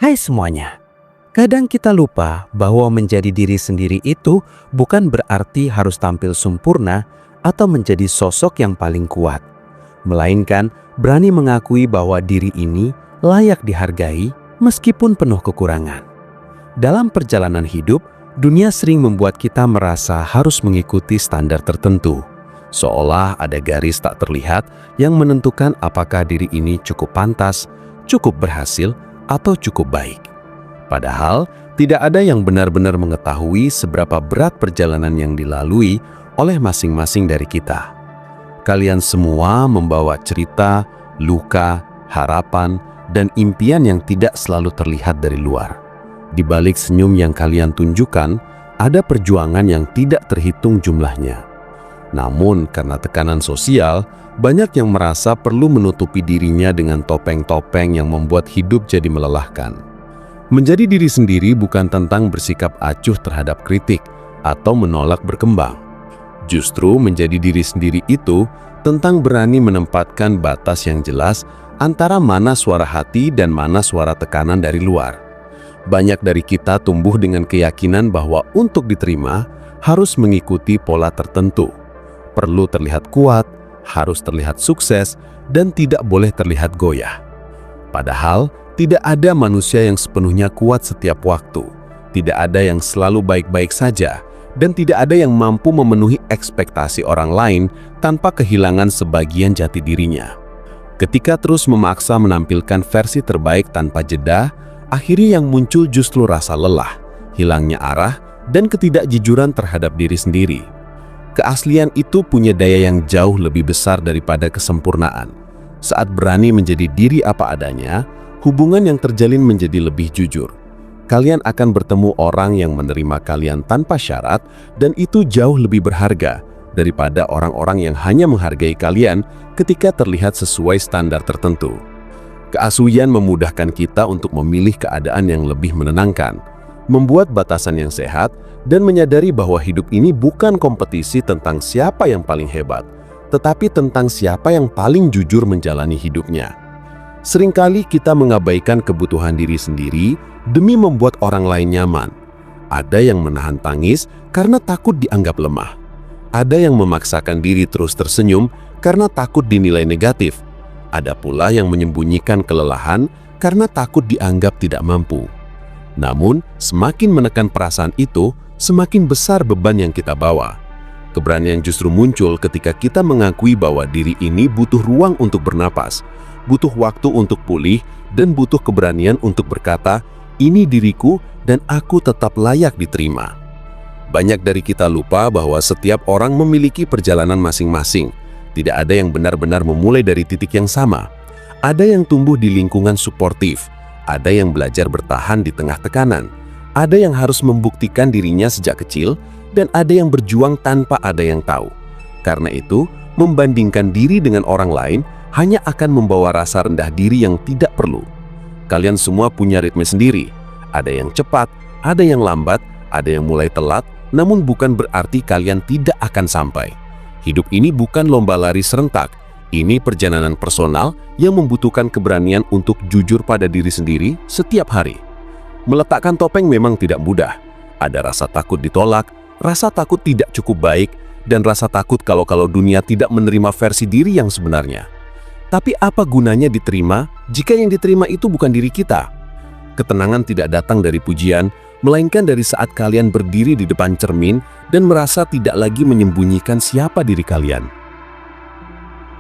Hai semuanya. Kadang kita lupa bahwa menjadi diri sendiri itu bukan berarti harus tampil sempurna atau menjadi sosok yang paling kuat. Melainkan berani mengakui bahwa diri ini layak dihargai meskipun penuh kekurangan. Dalam perjalanan hidup, dunia sering membuat kita merasa harus mengikuti standar tertentu. Seolah ada garis tak terlihat yang menentukan apakah diri ini cukup pantas, cukup berhasil, atau cukup baik. Padahal, tidak ada yang benar-benar mengetahui seberapa berat perjalanan yang dilalui oleh masing-masing dari kita. Kalian semua membawa cerita, luka, harapan, dan impian yang tidak selalu terlihat dari luar. Di balik senyum yang kalian tunjukkan, ada perjuangan yang tidak terhitung jumlahnya. Namun, karena tekanan sosial, banyak yang merasa perlu menutupi dirinya dengan topeng-topeng yang membuat hidup jadi melelahkan. Menjadi diri sendiri bukan tentang bersikap acuh terhadap kritik atau menolak berkembang. Justru menjadi diri sendiri itu tentang berani menempatkan batas yang jelas antara mana suara hati dan mana suara tekanan dari luar. Banyak dari kita tumbuh dengan keyakinan bahwa untuk diterima harus mengikuti pola tertentu. Perlu terlihat kuat, harus terlihat sukses, dan tidak boleh terlihat goyah. Padahal, tidak ada manusia yang sepenuhnya kuat setiap waktu. Tidak ada yang selalu baik-baik saja, dan tidak ada yang mampu memenuhi ekspektasi orang lain tanpa kehilangan sebagian jati dirinya. Ketika terus memaksa menampilkan versi terbaik tanpa jeda, akhirnya yang muncul justru rasa lelah, hilangnya arah, dan ketidakjujuran terhadap diri sendiri. Keaslian itu punya daya yang jauh lebih besar daripada kesempurnaan. Saat berani menjadi diri apa adanya, hubungan yang terjalin menjadi lebih jujur. Kalian akan bertemu orang yang menerima kalian tanpa syarat, dan itu jauh lebih berharga daripada orang-orang yang hanya menghargai kalian ketika terlihat sesuai standar tertentu. Keasuhan memudahkan kita untuk memilih keadaan yang lebih menenangkan, membuat batasan yang sehat, dan menyadari bahwa hidup ini bukan kompetisi tentang siapa yang paling hebat, tetapi tentang siapa yang paling jujur menjalani hidupnya. Seringkali kita mengabaikan kebutuhan diri sendiri demi membuat orang lain nyaman. Ada yang menahan tangis karena takut dianggap lemah. Ada yang memaksakan diri terus tersenyum karena takut dinilai negatif. Ada pula yang menyembunyikan kelelahan karena takut dianggap tidak mampu. Namun, semakin menekan perasaan itu, semakin besar beban yang kita bawa. Keberanian justru muncul ketika kita mengakui bahwa diri ini butuh ruang untuk bernapas, butuh waktu untuk pulih, dan butuh keberanian untuk berkata, "Ini diriku dan aku tetap layak diterima." Banyak dari kita lupa bahwa setiap orang memiliki perjalanan masing-masing. Tidak ada yang benar-benar memulai dari titik yang sama. Ada yang tumbuh di lingkungan suportif, ada yang belajar bertahan di tengah tekanan, ada yang harus membuktikan dirinya sejak kecil, dan ada yang berjuang tanpa ada yang tahu. Karena itu, membandingkan diri dengan orang lain hanya akan membawa rasa rendah diri yang tidak perlu. Kalian semua punya ritme sendiri. Ada yang cepat, ada yang lambat, ada yang mulai telat, namun bukan berarti kalian tidak akan sampai. Hidup ini bukan lomba lari serentak. Ini perjalanan personal yang membutuhkan keberanian untuk jujur pada diri sendiri setiap hari. Meletakkan topeng memang tidak mudah. Ada rasa takut ditolak, rasa takut tidak cukup baik, dan rasa takut kalau dunia tidak menerima versi diri yang sebenarnya. Tapi apa gunanya diterima jika yang diterima itu bukan diri kita? Ketenangan tidak datang dari pujian, melainkan dari saat kalian berdiri di depan cermin dan merasa tidak lagi menyembunyikan siapa diri kalian.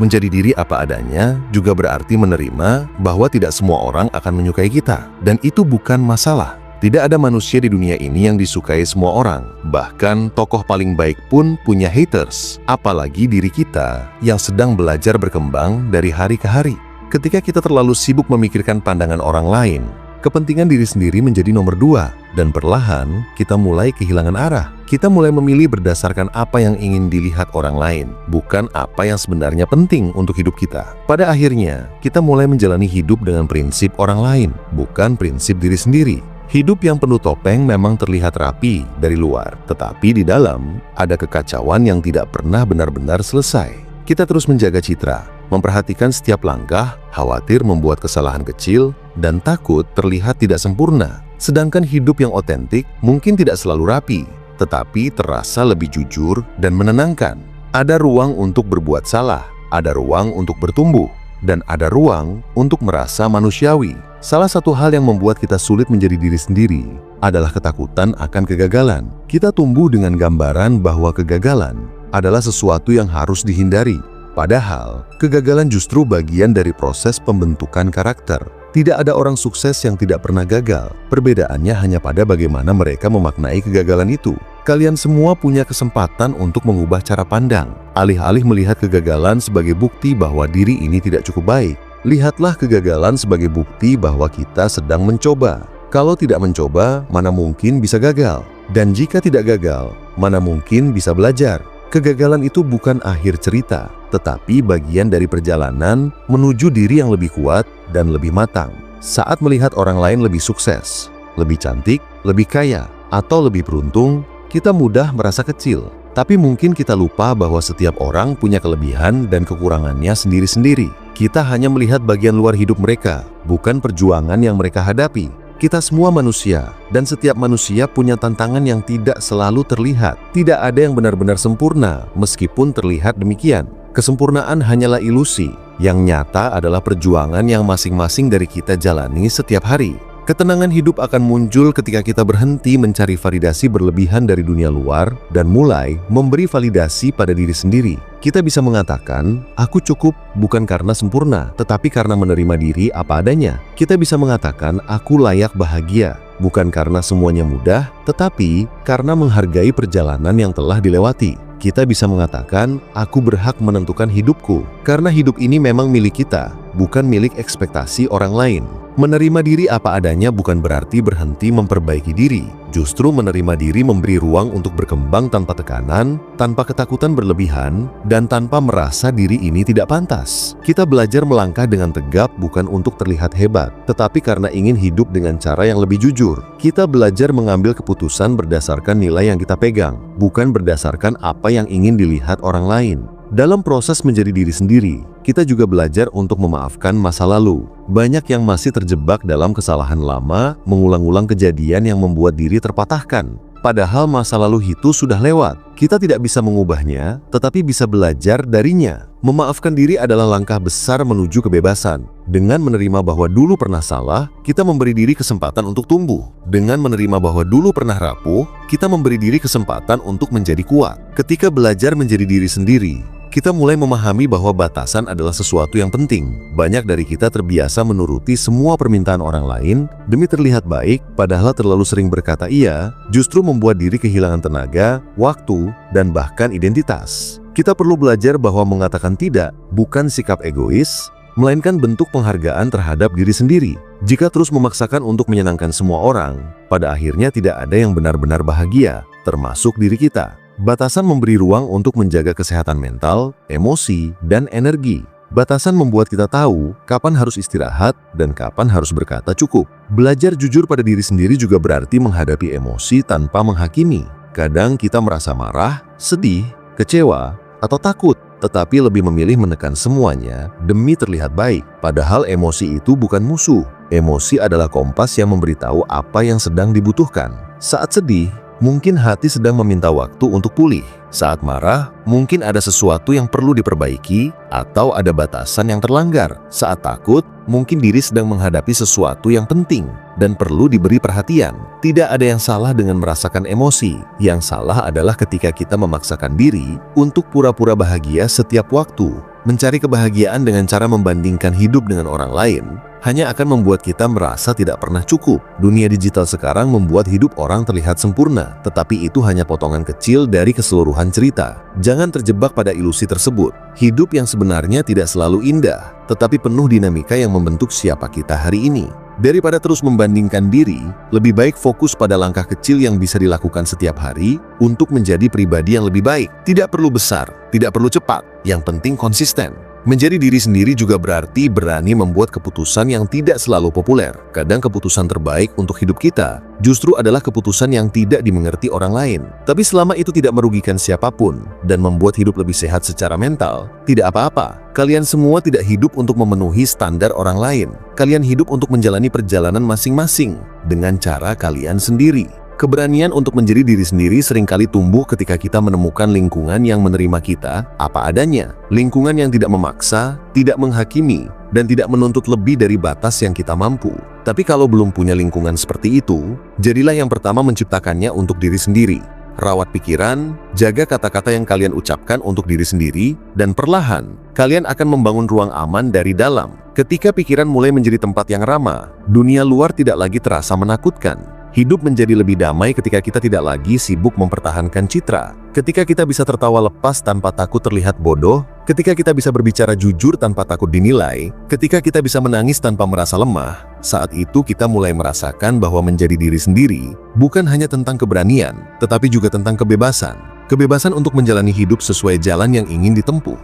Menjadi diri apa adanya juga berarti menerima bahwa tidak semua orang akan menyukai kita, dan itu bukan masalah. Tidak ada manusia di dunia ini yang disukai semua orang. Bahkan tokoh paling baik pun punya haters, apalagi diri kita yang sedang belajar berkembang dari hari ke hari. Ketika kita terlalu sibuk memikirkan pandangan orang lain, kepentingan diri sendiri menjadi nomor 2, dan perlahan kita mulai kehilangan arah. Kita mulai memilih berdasarkan apa yang ingin dilihat orang lain, bukan apa yang sebenarnya penting untuk hidup kita. Pada akhirnya, kita mulai menjalani hidup dengan prinsip orang lain, bukan prinsip diri sendiri. Hidup yang penuh topeng memang terlihat rapi dari luar, tetapi di dalam ada kekacauan yang tidak pernah benar-benar selesai. Kita terus menjaga citra, memperhatikan setiap langkah, khawatir membuat kesalahan kecil, dan takut terlihat tidak sempurna. Sedangkan hidup yang otentik mungkin tidak selalu rapi, tetapi terasa lebih jujur dan menenangkan. Ada ruang untuk berbuat salah, ada ruang untuk bertumbuh, dan ada ruang untuk merasa manusiawi. Salah satu hal yang membuat kita sulit menjadi diri sendiri adalah ketakutan akan kegagalan. Kita tumbuh dengan gambaran bahwa kegagalan adalah sesuatu yang harus dihindari. Padahal, kegagalan justru bagian dari proses pembentukan karakter. Tidak ada orang sukses yang tidak pernah gagal. Perbedaannya hanya pada bagaimana mereka memaknai kegagalan itu. Kalian semua punya kesempatan untuk mengubah cara pandang. Alih-alih melihat kegagalan sebagai bukti bahwa diri ini tidak cukup baik, lihatlah kegagalan sebagai bukti bahwa kita sedang mencoba. Kalau tidak mencoba, mana mungkin bisa gagal? Dan jika tidak gagal, mana mungkin bisa belajar? Kegagalan itu bukan akhir cerita, tetapi bagian dari perjalanan menuju diri yang lebih kuat dan lebih matang. Saat melihat orang lain lebih sukses, lebih cantik, lebih kaya, atau lebih beruntung, kita mudah merasa kecil. Tapi mungkin kita lupa bahwa setiap orang punya kelebihan dan kekurangannya sendiri-sendiri. Kita hanya melihat bagian luar hidup mereka, bukan perjuangan yang mereka hadapi. Kita semua manusia, dan setiap manusia punya tantangan yang tidak selalu terlihat. Tidak ada yang benar-benar sempurna, meskipun terlihat demikian. Kesempurnaan hanyalah ilusi. Yang nyata adalah perjuangan yang masing-masing dari kita jalani setiap hari. Ketenangan hidup akan muncul ketika kita berhenti mencari validasi berlebihan dari dunia luar dan mulai memberi validasi pada diri sendiri. Kita bisa mengatakan, aku cukup bukan karena sempurna, tetapi karena menerima diri apa adanya. Kita bisa mengatakan, aku layak bahagia, bukan karena semuanya mudah, tetapi karena menghargai perjalanan yang telah dilewati. Kita bisa mengatakan, aku berhak menentukan hidupku, karena hidup ini memang milik kita, bukan milik ekspektasi orang lain. Menerima diri apa adanya bukan berarti berhenti memperbaiki diri. Justru menerima diri memberi ruang untuk berkembang tanpa tekanan, tanpa ketakutan berlebihan, dan tanpa merasa diri ini tidak pantas. Kita belajar melangkah dengan tegap bukan untuk terlihat hebat, tetapi karena ingin hidup dengan cara yang lebih jujur. Kita belajar mengambil keputusan berdasarkan nilai yang kita pegang, bukan berdasarkan apa yang ingin dilihat orang lain. Dalam proses menjadi diri sendiri, kita juga belajar untuk memaafkan masa lalu. Banyak yang masih terjebak dalam kesalahan lama, mengulang-ulang kejadian yang membuat diri terpatahkan. Padahal masa lalu itu sudah lewat. Kita tidak bisa mengubahnya, tetapi bisa belajar darinya. Memaafkan diri adalah langkah besar menuju kebebasan. Dengan menerima bahwa dulu pernah salah, kita memberi diri kesempatan untuk tumbuh. Dengan menerima bahwa dulu pernah rapuh, kita memberi diri kesempatan untuk menjadi kuat. Ketika belajar menjadi diri sendiri, kita mulai memahami bahwa batasan adalah sesuatu yang penting. Banyak dari kita terbiasa menuruti semua permintaan orang lain demi terlihat baik, padahal terlalu sering berkata iya justru membuat diri kehilangan tenaga, waktu, dan bahkan identitas. Kita perlu belajar bahwa mengatakan tidak bukan sikap egois, melainkan bentuk penghargaan terhadap diri sendiri. Jika terus memaksakan untuk menyenangkan semua orang, pada akhirnya tidak ada yang benar-benar bahagia, termasuk diri kita. Batasan memberi ruang untuk menjaga kesehatan mental, emosi, dan energi. Batasan membuat kita tahu kapan harus istirahat dan kapan harus berkata cukup. Belajar jujur pada diri sendiri juga berarti menghadapi emosi tanpa menghakimi. Kadang kita merasa marah, sedih, kecewa, atau takut, tetapi lebih memilih menekan semuanya demi terlihat baik. Padahal emosi itu bukan musuh. Emosi adalah kompas yang memberitahu apa yang sedang dibutuhkan. Saat sedih, mungkin hati sedang meminta waktu untuk pulih. Saat marah, mungkin ada sesuatu yang perlu diperbaiki atau ada batasan yang terlanggar. Saat takut, mungkin diri sedang menghadapi sesuatu yang penting dan perlu diberi perhatian. Tidak ada yang salah dengan merasakan emosi. Yang salah adalah ketika kita memaksakan diri untuk pura-pura bahagia setiap waktu. Mencari kebahagiaan dengan cara membandingkan hidup dengan orang lain hanya akan membuat kita merasa tidak pernah cukup. Dunia digital sekarang membuat hidup orang terlihat sempurna, tetapi itu hanya potongan kecil dari keseluruhan cerita. Jangan terjebak pada ilusi tersebut. Hidup yang sebenarnya tidak selalu indah, tetapi penuh dinamika yang membentuk siapa kita hari ini. Daripada terus membandingkan diri, lebih baik fokus pada langkah kecil yang bisa dilakukan setiap hari untuk menjadi pribadi yang lebih baik. Tidak perlu besar, tidak perlu cepat, yang penting konsisten. Menjadi diri sendiri juga berarti berani membuat keputusan yang tidak selalu populer. Kadang keputusan terbaik untuk hidup kita justru adalah keputusan yang tidak dimengerti orang lain. Tapi selama itu tidak merugikan siapapun dan membuat hidup lebih sehat secara mental, tidak apa-apa. Kalian semua tidak hidup untuk memenuhi standar orang lain. Kalian hidup untuk menjalani perjalanan masing-masing dengan cara kalian sendiri. Keberanian untuk menjadi diri sendiri seringkali tumbuh ketika kita menemukan lingkungan yang menerima kita apa adanya. Lingkungan yang tidak memaksa, tidak menghakimi, dan tidak menuntut lebih dari batas yang kita mampu. Tapi kalau belum punya lingkungan seperti itu, jadilah yang pertama menciptakannya untuk diri sendiri. Rawat pikiran, jaga kata-kata yang kalian ucapkan untuk diri sendiri, dan perlahan, kalian akan membangun ruang aman dari dalam. Ketika pikiran mulai menjadi tempat yang ramah, dunia luar tidak lagi terasa menakutkan. Hidup menjadi lebih damai ketika kita tidak lagi sibuk mempertahankan citra. Ketika kita bisa tertawa lepas tanpa takut terlihat bodoh, ketika kita bisa berbicara jujur tanpa takut dinilai, ketika kita bisa menangis tanpa merasa lemah, saat itu kita mulai merasakan bahwa menjadi diri sendiri bukan hanya tentang keberanian, tetapi juga tentang kebebasan. Kebebasan untuk menjalani hidup sesuai jalan yang ingin ditempuh.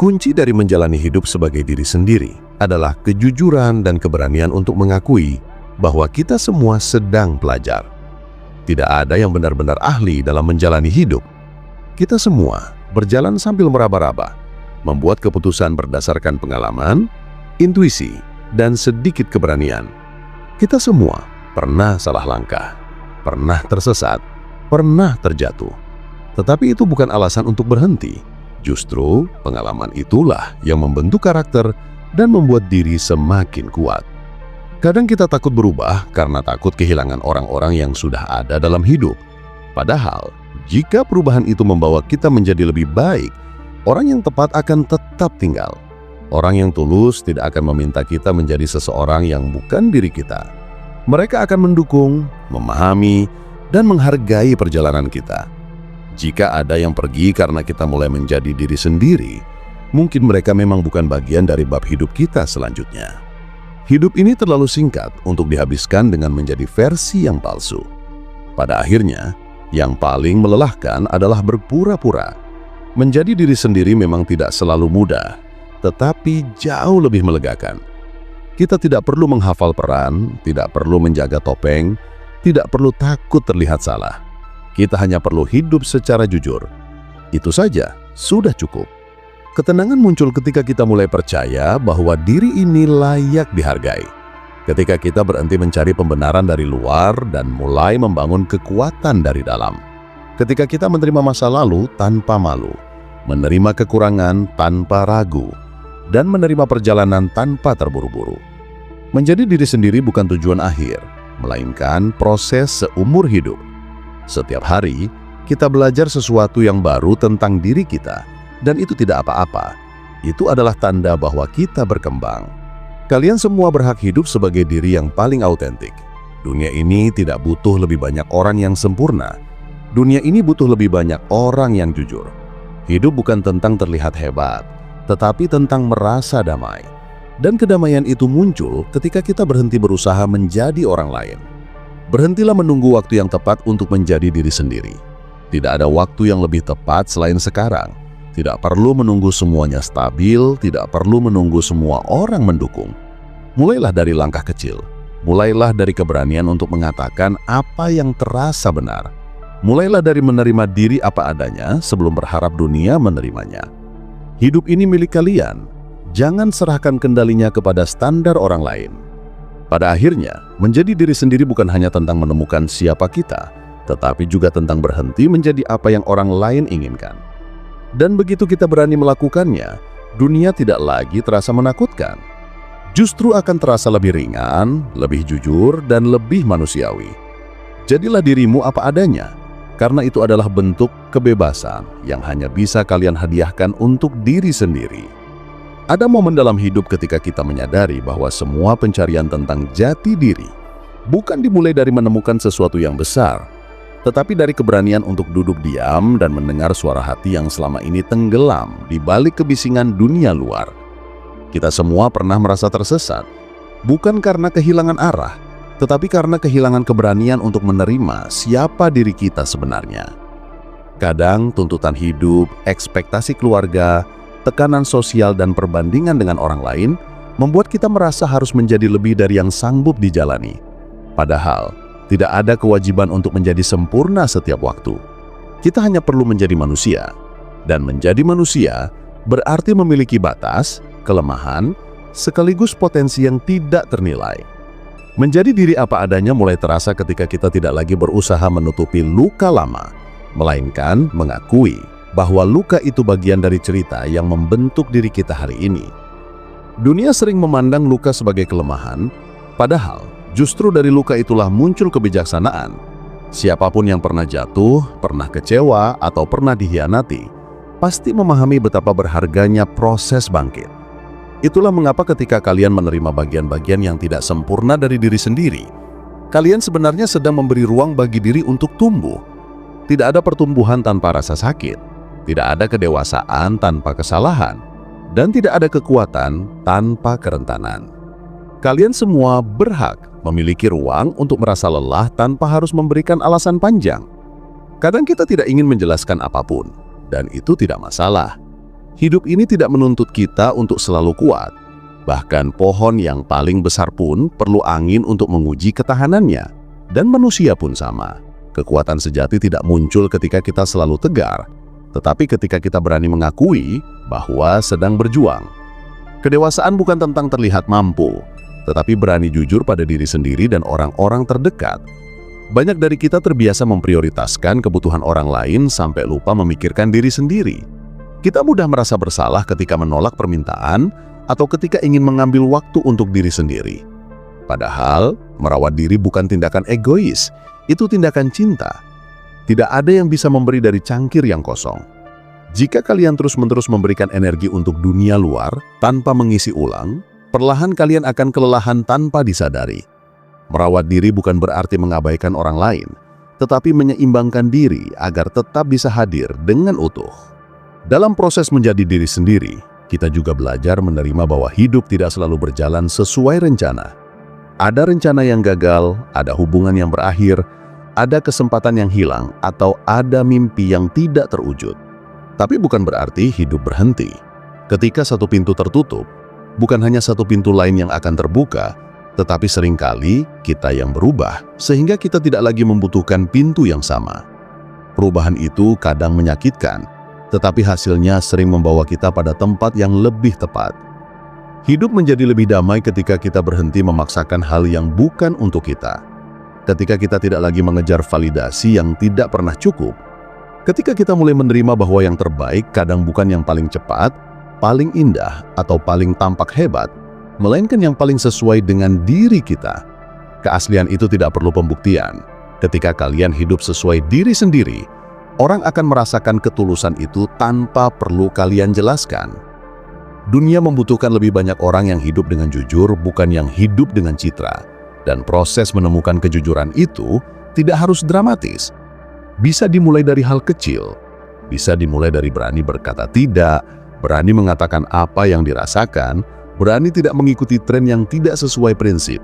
Kunci dari menjalani hidup sebagai diri sendiri adalah kejujuran dan keberanian untuk mengakui bahwa kita semua sedang belajar. Tidak ada yang benar-benar ahli dalam menjalani hidup. Kita semua berjalan sambil meraba-raba, membuat keputusan berdasarkan pengalaman, intuisi, dan sedikit keberanian. Kita semua pernah salah langkah, pernah tersesat, pernah terjatuh. Tetapi itu bukan alasan untuk berhenti. Justru pengalaman itulah yang membentuk karakter dan membuat diri semakin kuat. Kadang kita takut berubah karena takut kehilangan orang-orang yang sudah ada dalam hidup. Padahal, jika perubahan itu membawa kita menjadi lebih baik, orang yang tepat akan tetap tinggal. Orang yang tulus tidak akan meminta kita menjadi seseorang yang bukan diri kita. Mereka akan mendukung, memahami, dan menghargai perjalanan kita. Jika ada yang pergi karena kita mulai menjadi diri sendiri, mungkin mereka memang bukan bagian dari bab hidup kita selanjutnya. Hidup ini terlalu singkat untuk dihabiskan dengan menjadi versi yang palsu. Pada akhirnya, yang paling melelahkan adalah berpura-pura. Menjadi diri sendiri memang tidak selalu mudah, tetapi jauh lebih melegakan. Kita tidak perlu menghafal peran, tidak perlu menjaga topeng, tidak perlu takut terlihat salah. Kita hanya perlu hidup secara jujur. Itu saja, sudah cukup. Ketenangan muncul ketika kita mulai percaya bahwa diri ini layak dihargai. Ketika kita berhenti mencari pembenaran dari luar dan mulai membangun kekuatan dari dalam. Ketika kita menerima masa lalu tanpa malu, menerima kekurangan tanpa ragu, dan menerima perjalanan tanpa terburu-buru. Menjadi diri sendiri bukan tujuan akhir, melainkan proses seumur hidup. Setiap hari, kita belajar sesuatu yang baru tentang diri kita. Dan itu tidak apa-apa. Itu adalah tanda bahwa kita berkembang. Kalian semua berhak hidup sebagai diri yang paling autentik. Dunia ini tidak butuh lebih banyak orang yang sempurna. Dunia ini butuh lebih banyak orang yang jujur. Hidup bukan tentang terlihat hebat, tetapi tentang merasa damai. Dan kedamaian itu muncul ketika kita berhenti berusaha menjadi orang lain. Berhentilah menunggu waktu yang tepat untuk menjadi diri sendiri. Tidak ada waktu yang lebih tepat selain sekarang. Tidak perlu menunggu semuanya stabil, tidak perlu menunggu semua orang mendukung. Mulailah dari langkah kecil. Mulailah dari keberanian untuk mengatakan apa yang terasa benar. Mulailah dari menerima diri apa adanya sebelum berharap dunia menerimanya. Hidup ini milik kalian. Jangan serahkan kendalinya kepada standar orang lain. Pada akhirnya, menjadi diri sendiri bukan hanya tentang menemukan siapa kita, tetapi juga tentang berhenti menjadi apa yang orang lain inginkan. Dan begitu kita berani melakukannya, dunia tidak lagi terasa menakutkan. Justru akan terasa lebih ringan, lebih jujur, dan lebih manusiawi. Jadilah dirimu apa adanya, karena itu adalah bentuk kebebasan yang hanya bisa kalian hadiahkan untuk diri sendiri. Ada momen dalam hidup ketika kita menyadari bahwa semua pencarian tentang jati diri bukan dimulai dari menemukan sesuatu yang besar, tetapi dari keberanian untuk duduk diam dan mendengar suara hati yang selama ini tenggelam di balik kebisingan dunia luar. Kita semua pernah merasa tersesat, bukan karena kehilangan arah, tetapi karena kehilangan keberanian untuk menerima siapa diri kita sebenarnya. Kadang tuntutan hidup, ekspektasi keluarga, tekanan sosial dan perbandingan dengan orang lain membuat kita merasa harus menjadi lebih dari yang sanggup dijalani. Padahal, tidak ada kewajiban untuk menjadi sempurna setiap waktu. Kita hanya perlu menjadi manusia. Dan menjadi manusia berarti memiliki batas, kelemahan, sekaligus potensi yang tidak ternilai. Menjadi diri apa adanya mulai terasa ketika kita tidak lagi berusaha menutupi luka lama, melainkan mengakui bahwa luka itu bagian dari cerita yang membentuk diri kita hari ini. Dunia sering memandang luka sebagai kelemahan, padahal justru dari luka itulah muncul kebijaksanaan. Siapapun yang pernah jatuh, pernah kecewa, atau pernah dikhianati, pasti memahami betapa berharganya proses bangkit. Itulah mengapa ketika kalian menerima bagian-bagian yang tidak sempurna dari diri sendiri, kalian sebenarnya sedang memberi ruang bagi diri untuk tumbuh. Tidak ada pertumbuhan tanpa rasa sakit, tidak ada kedewasaan tanpa kesalahan, dan tidak ada kekuatan tanpa kerentanan. Kalian semua berhak memiliki ruang untuk merasa lelah tanpa harus memberikan alasan panjang. Kadang kita tidak ingin menjelaskan apapun, dan itu tidak masalah. Hidup ini tidak menuntut kita untuk selalu kuat. Bahkan pohon yang paling besar pun perlu angin untuk menguji ketahanannya. Dan manusia pun sama. Kekuatan sejati tidak muncul ketika kita selalu tegar, tetapi ketika kita berani mengakui bahwa sedang berjuang. Kedewasaan bukan tentang terlihat mampu, tetapi berani jujur pada diri sendiri dan orang-orang terdekat. Banyak dari kita terbiasa memprioritaskan kebutuhan orang lain sampai lupa memikirkan diri sendiri. Kita mudah merasa bersalah ketika menolak permintaan atau ketika ingin mengambil waktu untuk diri sendiri. Padahal, merawat diri bukan tindakan egois, itu tindakan cinta. Tidak ada yang bisa memberi dari cangkir yang kosong. Jika kalian terus-menerus memberikan energi untuk dunia luar tanpa mengisi ulang, perlahan kalian akan kelelahan tanpa disadari. Merawat diri bukan berarti mengabaikan orang lain, tetapi menyeimbangkan diri agar tetap bisa hadir dengan utuh. Dalam proses menjadi diri sendiri, kita juga belajar menerima bahwa hidup tidak selalu berjalan sesuai rencana. Ada rencana yang gagal, ada hubungan yang berakhir, ada kesempatan yang hilang, atau ada mimpi yang tidak terwujud. Tapi bukan berarti hidup berhenti. Ketika satu pintu tertutup, bukan hanya satu pintu lain yang akan terbuka, tetapi seringkali kita yang berubah, sehingga kita tidak lagi membutuhkan pintu yang sama. Perubahan itu kadang menyakitkan, tetapi hasilnya sering membawa kita pada tempat yang lebih tepat. Hidup menjadi lebih damai ketika kita berhenti memaksakan hal yang bukan untuk kita. Ketika kita tidak lagi mengejar validasi yang tidak pernah cukup. Ketika kita mulai menerima bahwa yang terbaik kadang bukan yang paling cepat, paling indah, atau paling tampak hebat, melainkan yang paling sesuai dengan diri kita. Keaslian itu tidak perlu pembuktian. Ketika kalian hidup sesuai diri sendiri, orang akan merasakan ketulusan itu tanpa perlu kalian jelaskan. Dunia membutuhkan lebih banyak orang yang hidup dengan jujur, bukan yang hidup dengan citra. Dan proses menemukan kejujuran itu tidak harus dramatis. Bisa dimulai dari hal kecil. Bisa dimulai dari berani berkata tidak, berani mengatakan apa yang dirasakan, berani tidak mengikuti tren yang tidak sesuai prinsip,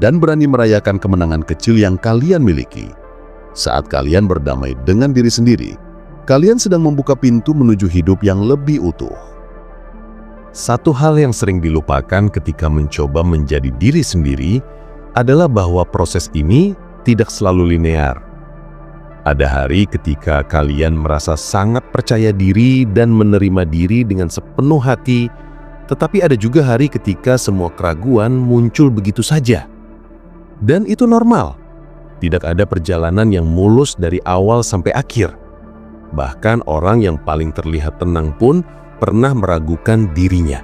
dan berani merayakan kemenangan kecil yang kalian miliki. Saat kalian berdamai dengan diri sendiri, kalian sedang membuka pintu menuju hidup yang lebih utuh. Satu hal yang sering dilupakan ketika mencoba menjadi diri sendiri adalah bahwa proses ini tidak selalu linear. Ada hari ketika kalian merasa sangat percaya diri dan menerima diri dengan sepenuh hati, tetapi ada juga hari ketika semua keraguan muncul begitu saja. Dan itu normal. Tidak ada perjalanan yang mulus dari awal sampai akhir. Bahkan orang yang paling terlihat tenang pun pernah meragukan dirinya.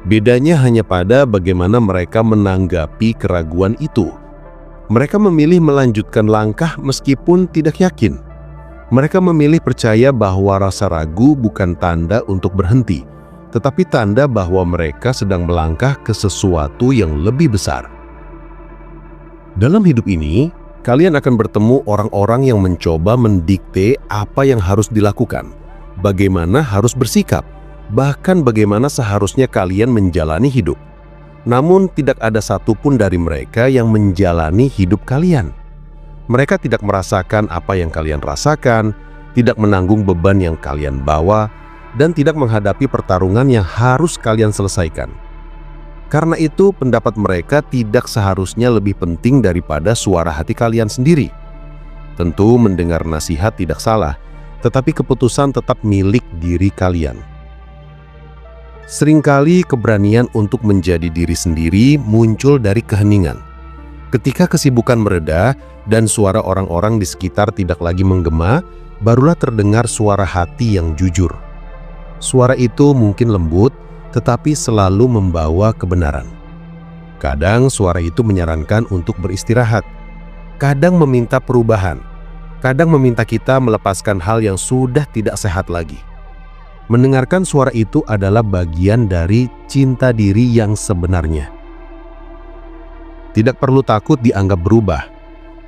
Bedanya hanya pada bagaimana mereka menanggapi keraguan itu. Mereka memilih melanjutkan langkah meskipun tidak yakin. Mereka memilih percaya bahwa rasa ragu bukan tanda untuk berhenti, tetapi tanda bahwa mereka sedang melangkah ke sesuatu yang lebih besar. Dalam hidup ini, kalian akan bertemu orang-orang yang mencoba mendikte apa yang harus dilakukan, bagaimana harus bersikap, bahkan bagaimana seharusnya kalian menjalani hidup. Namun tidak ada satupun dari mereka yang menjalani hidup kalian. Mereka tidak merasakan apa yang kalian rasakan, tidak menanggung beban yang kalian bawa, dan tidak menghadapi pertarungan yang harus kalian selesaikan. Karena itu, pendapat mereka tidak seharusnya lebih penting daripada suara hati kalian sendiri. Tentu mendengar nasihat tidak salah, tetapi keputusan tetap milik diri kalian. Seringkali keberanian untuk menjadi diri sendiri muncul dari keheningan. Ketika kesibukan mereda dan suara orang-orang di sekitar tidak lagi menggema, barulah terdengar suara hati yang jujur. Suara itu mungkin lembut, tetapi selalu membawa kebenaran. Kadang suara itu menyarankan untuk beristirahat, kadang meminta perubahan, kadang meminta kita melepaskan hal yang sudah tidak sehat lagi. Mendengarkan suara itu adalah bagian dari cinta diri yang sebenarnya. Tidak perlu takut dianggap berubah.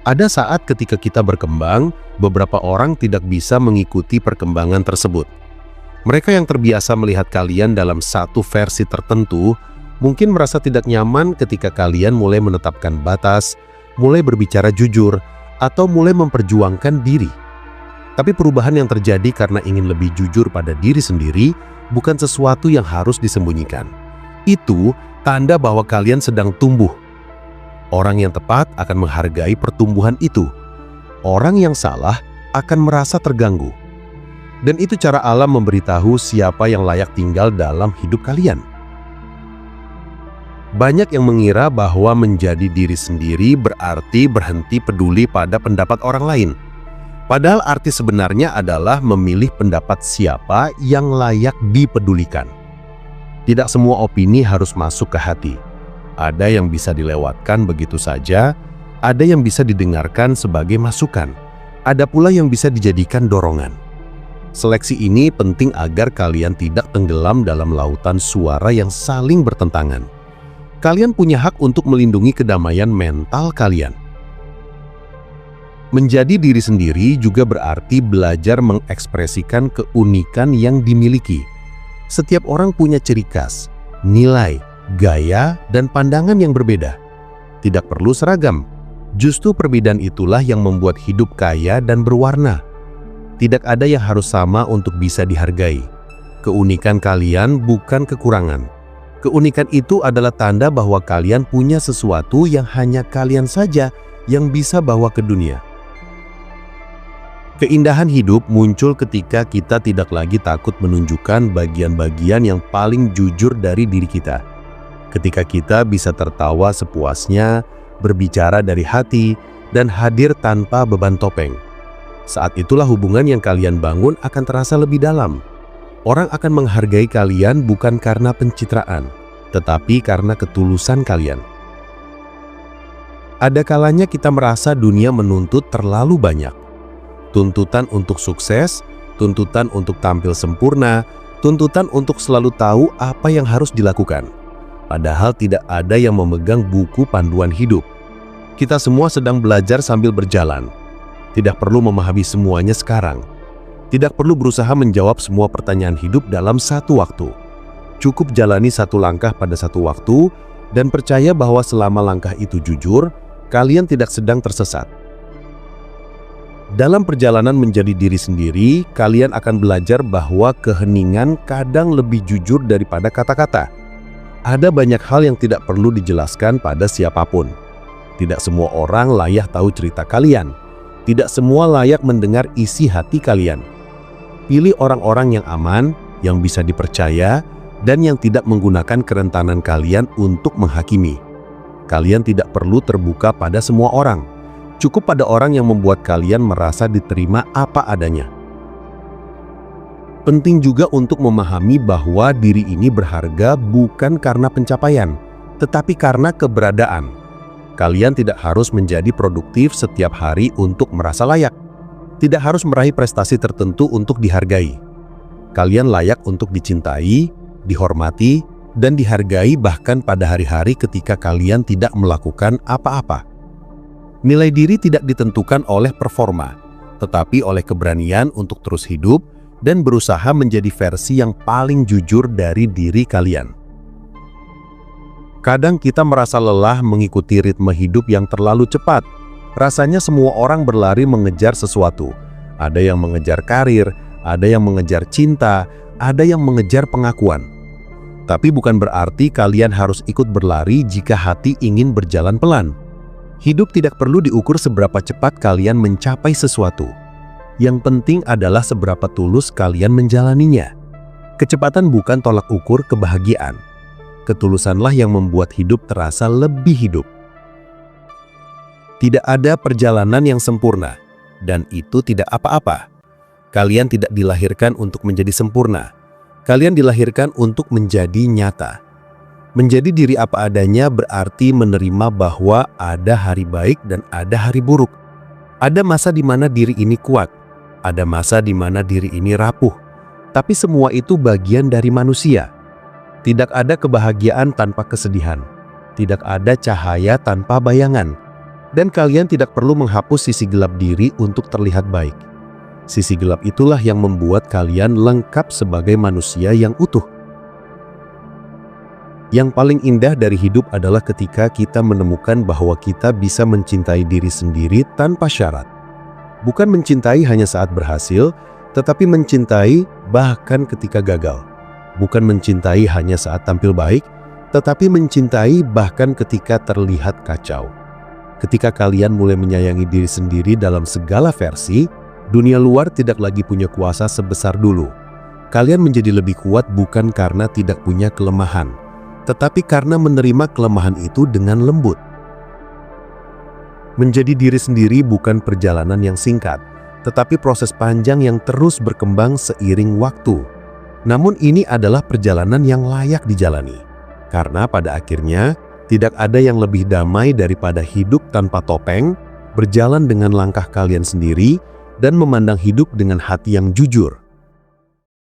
Ada saat ketika kita berkembang, beberapa orang tidak bisa mengikuti perkembangan tersebut. Mereka yang terbiasa melihat kalian dalam satu versi tertentu, mungkin merasa tidak nyaman ketika kalian mulai menetapkan batas, mulai berbicara jujur, atau mulai memperjuangkan diri. Tapi perubahan yang terjadi karena ingin lebih jujur pada diri sendiri bukan sesuatu yang harus disembunyikan. Itu tanda bahwa kalian sedang tumbuh. Orang yang tepat akan menghargai pertumbuhan itu. Orang yang salah akan merasa terganggu. Dan itu cara Allah memberitahu siapa yang layak tinggal dalam hidup kalian. Banyak yang mengira bahwa menjadi diri sendiri berarti berhenti peduli pada pendapat orang lain. Padahal arti sebenarnya adalah memilih pendapat siapa yang layak dipedulikan. Tidak semua opini harus masuk ke hati. Ada yang bisa dilewatkan begitu saja, ada yang bisa didengarkan sebagai masukan, ada pula yang bisa dijadikan dorongan. Seleksi ini penting agar kalian tidak tenggelam dalam lautan suara yang saling bertentangan. Kalian punya hak untuk melindungi kedamaian mental kalian. Menjadi diri sendiri juga berarti belajar mengekspresikan keunikan yang dimiliki. Setiap orang punya ciri khas, nilai, gaya, dan pandangan yang berbeda. Tidak perlu seragam. Justru perbedaan itulah yang membuat hidup kaya dan berwarna. Tidak ada yang harus sama untuk bisa dihargai. Keunikan kalian bukan kekurangan. Keunikan itu adalah tanda bahwa kalian punya sesuatu yang hanya kalian saja yang bisa bawa ke dunia. Keindahan hidup muncul ketika kita tidak lagi takut menunjukkan bagian-bagian yang paling jujur dari diri kita. Ketika kita bisa tertawa sepuasnya, berbicara dari hati, dan hadir tanpa beban topeng. Saat itulah hubungan yang kalian bangun akan terasa lebih dalam. Orang akan menghargai kalian bukan karena pencitraan, tetapi karena ketulusan kalian. Ada kalanya kita merasa dunia menuntut terlalu banyak. Tuntutan untuk sukses, tuntutan untuk tampil sempurna, tuntutan untuk selalu tahu apa yang harus dilakukan. Padahal tidak ada yang memegang buku panduan hidup. Kita semua sedang belajar sambil berjalan. Tidak perlu memahami semuanya sekarang. Tidak perlu berusaha menjawab semua pertanyaan hidup dalam satu waktu. Cukup jalani satu langkah pada satu waktu dan percaya bahwa selama langkah itu jujur, kalian tidak sedang tersesat. Dalam perjalanan menjadi diri sendiri, kalian akan belajar bahwa keheningan kadang lebih jujur daripada kata-kata. Ada banyak hal yang tidak perlu dijelaskan pada siapapun. Tidak semua orang layak tahu cerita kalian. Tidak semua layak mendengar isi hati kalian. Pilih orang-orang yang aman, yang bisa dipercaya, dan yang tidak menggunakan kerentanan kalian untuk menghakimi. Kalian tidak perlu terbuka pada semua orang. Cukup pada orang yang membuat kalian merasa diterima apa adanya. Penting juga untuk memahami bahwa diri ini berharga bukan karena pencapaian, tetapi karena keberadaan. Kalian tidak harus menjadi produktif setiap hari untuk merasa layak. Tidak harus meraih prestasi tertentu untuk dihargai. Kalian layak untuk dicintai, dihormati, dan dihargai bahkan pada hari-hari ketika kalian tidak melakukan apa-apa. Nilai diri tidak ditentukan oleh performa, tetapi oleh keberanian untuk terus hidup dan berusaha menjadi versi yang paling jujur dari diri kalian. Kadang kita merasa lelah mengikuti ritme hidup yang terlalu cepat. Rasanya semua orang berlari mengejar sesuatu. Ada yang mengejar karir, ada yang mengejar cinta, ada yang mengejar pengakuan. Tapi bukan berarti kalian harus ikut berlari jika hati ingin berjalan pelan. Hidup tidak perlu diukur seberapa cepat kalian mencapai sesuatu. Yang penting adalah seberapa tulus kalian menjalaninya. Kecepatan bukan tolak ukur kebahagiaan. Ketulusanlah yang membuat hidup terasa lebih hidup. Tidak ada perjalanan yang sempurna, dan itu tidak apa-apa. Kalian tidak dilahirkan untuk menjadi sempurna. Kalian dilahirkan untuk menjadi nyata. Menjadi diri apa adanya berarti menerima bahwa ada hari baik dan ada hari buruk. Ada masa di mana diri ini kuat, ada masa di mana diri ini rapuh. Tapi semua itu bagian dari manusia. Tidak ada kebahagiaan tanpa kesedihan. Tidak ada cahaya tanpa bayangan. Dan kalian tidak perlu menghapus sisi gelap diri untuk terlihat baik. Sisi gelap itulah yang membuat kalian lengkap sebagai manusia yang utuh. Yang paling indah dari hidup adalah ketika kita menemukan bahwa kita bisa mencintai diri sendiri tanpa syarat. Bukan mencintai hanya saat berhasil, tetapi mencintai bahkan ketika gagal. Bukan mencintai hanya saat tampil baik, tetapi mencintai bahkan ketika terlihat kacau. Ketika kalian mulai menyayangi diri sendiri dalam segala versi, dunia luar tidak lagi punya kuasa sebesar dulu. Kalian menjadi lebih kuat bukan karena tidak punya kelemahan, tetapi karena menerima kelemahan itu dengan lembut. Menjadi diri sendiri bukan perjalanan yang singkat, tetapi proses panjang yang terus berkembang seiring waktu. Namun ini adalah perjalanan yang layak dijalani. Karena pada akhirnya, tidak ada yang lebih damai daripada hidup tanpa topeng, berjalan dengan langkah kalian sendiri, dan memandang hidup dengan hati yang jujur.